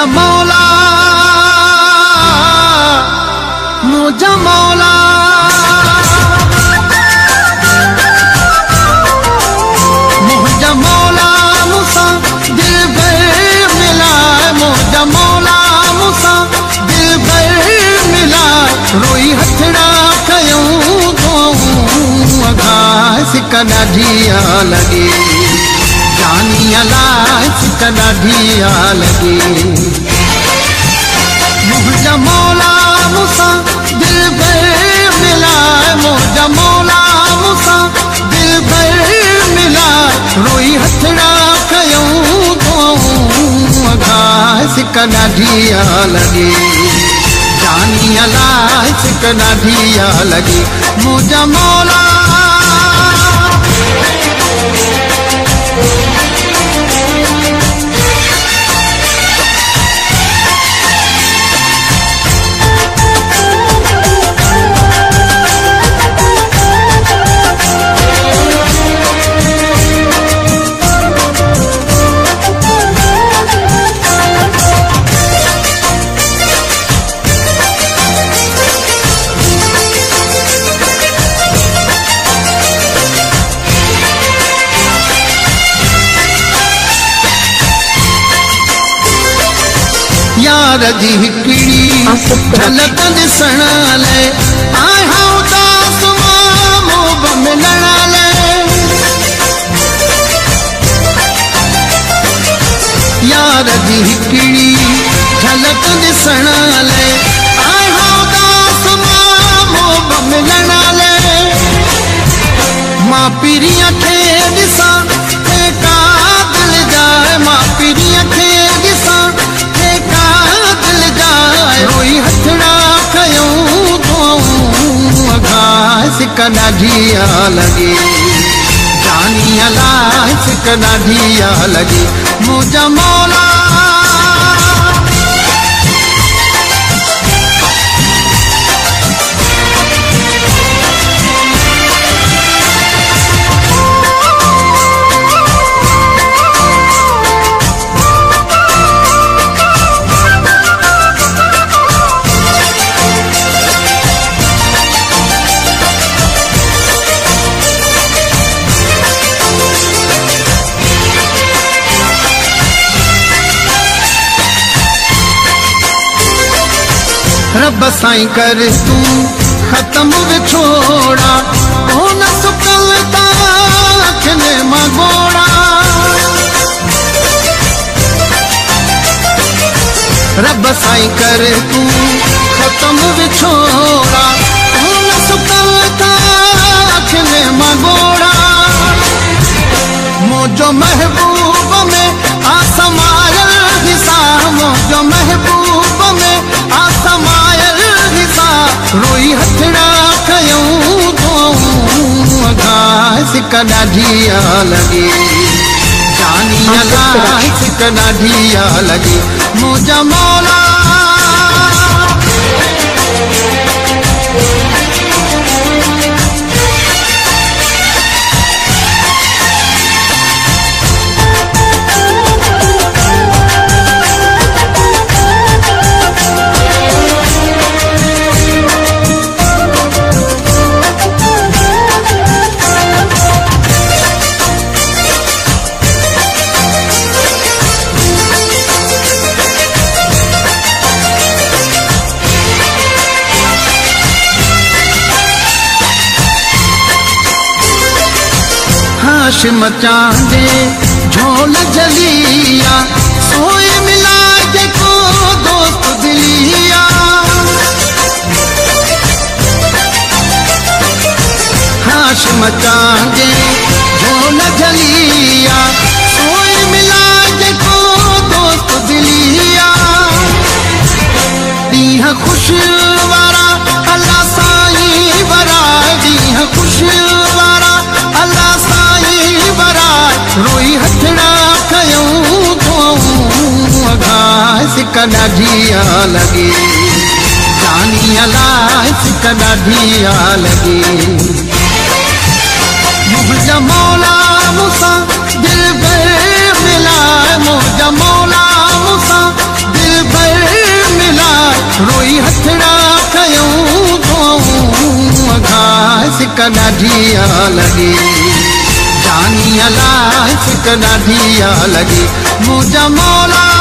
मौला मुझा मौला मुझा मौला मुसा दिल भर मिलाए मुझा मौला मुसा दिल भर मिलाए रोई हथड़ा कयूं तो अघाए सिक ॾाढिया लगे जानी अलाए सिक ॾाढिया लगे मुझा मौला मुसा दिल भर मिलाए मुझा मौला मुसा दिल भर मिलाए रोई हथड़ा कयूं तो अघाए सिक ॾाढिया लगे जानी अलाए सिक ॾाढिया लगे मुझा मौला यार जी हिकड़ी झलक ॾिसण लाइ आया उदास मोब मिलण लाइ यार जी हिकड़ी झलक ॾिसण लाइ आया उदास मोब मिलण लाइ मां पीरीअ खे ॾिसां का दिल जाए मां पीरीअ खे ॾिसां रोई हथड़ा कयूं तो अघाए सिक ॾाढिया लगे जानी अलाए सिक ॾाढिया लगे मुझा मौला रब साईं कर तू खत्म विछोड़ा ओ न सुकलता अखने मगोड़ा रब साईं कर तू खत्म विछोड़ा ओ न सुकलता अखने मगोड़ा मुझो महबूब में आसमायल हिसा मुझो महबूब में आसमायल हिसा रोई हथड़ा कयूं तो अघाए सिक ॾाढिया लगे जानी अलाए सिक ॾाढिया लगे मुझा मौला हाशिम चांदे झोल जलिया सोए मिला जेको दोस्त दिलिया हाशिम चांदे झोल जलिया सोए मिला जेको दोस्त दिलिया दीह खुश वारा अल्लाह साईं वरा दीह खुश वारा अल्लाह रोई हथड़ा कयूं तो अघाए सिक ॾाढिया लगे जानी अलाए सिक ॾाढिया लगे मुझा मौला मुसा दिल भर मिलाए मुझा मौला मुसा दिल सिक ॾाढी लॻी जानी अलाए सिक ॾाढी लॻी मुंहिंजा मौला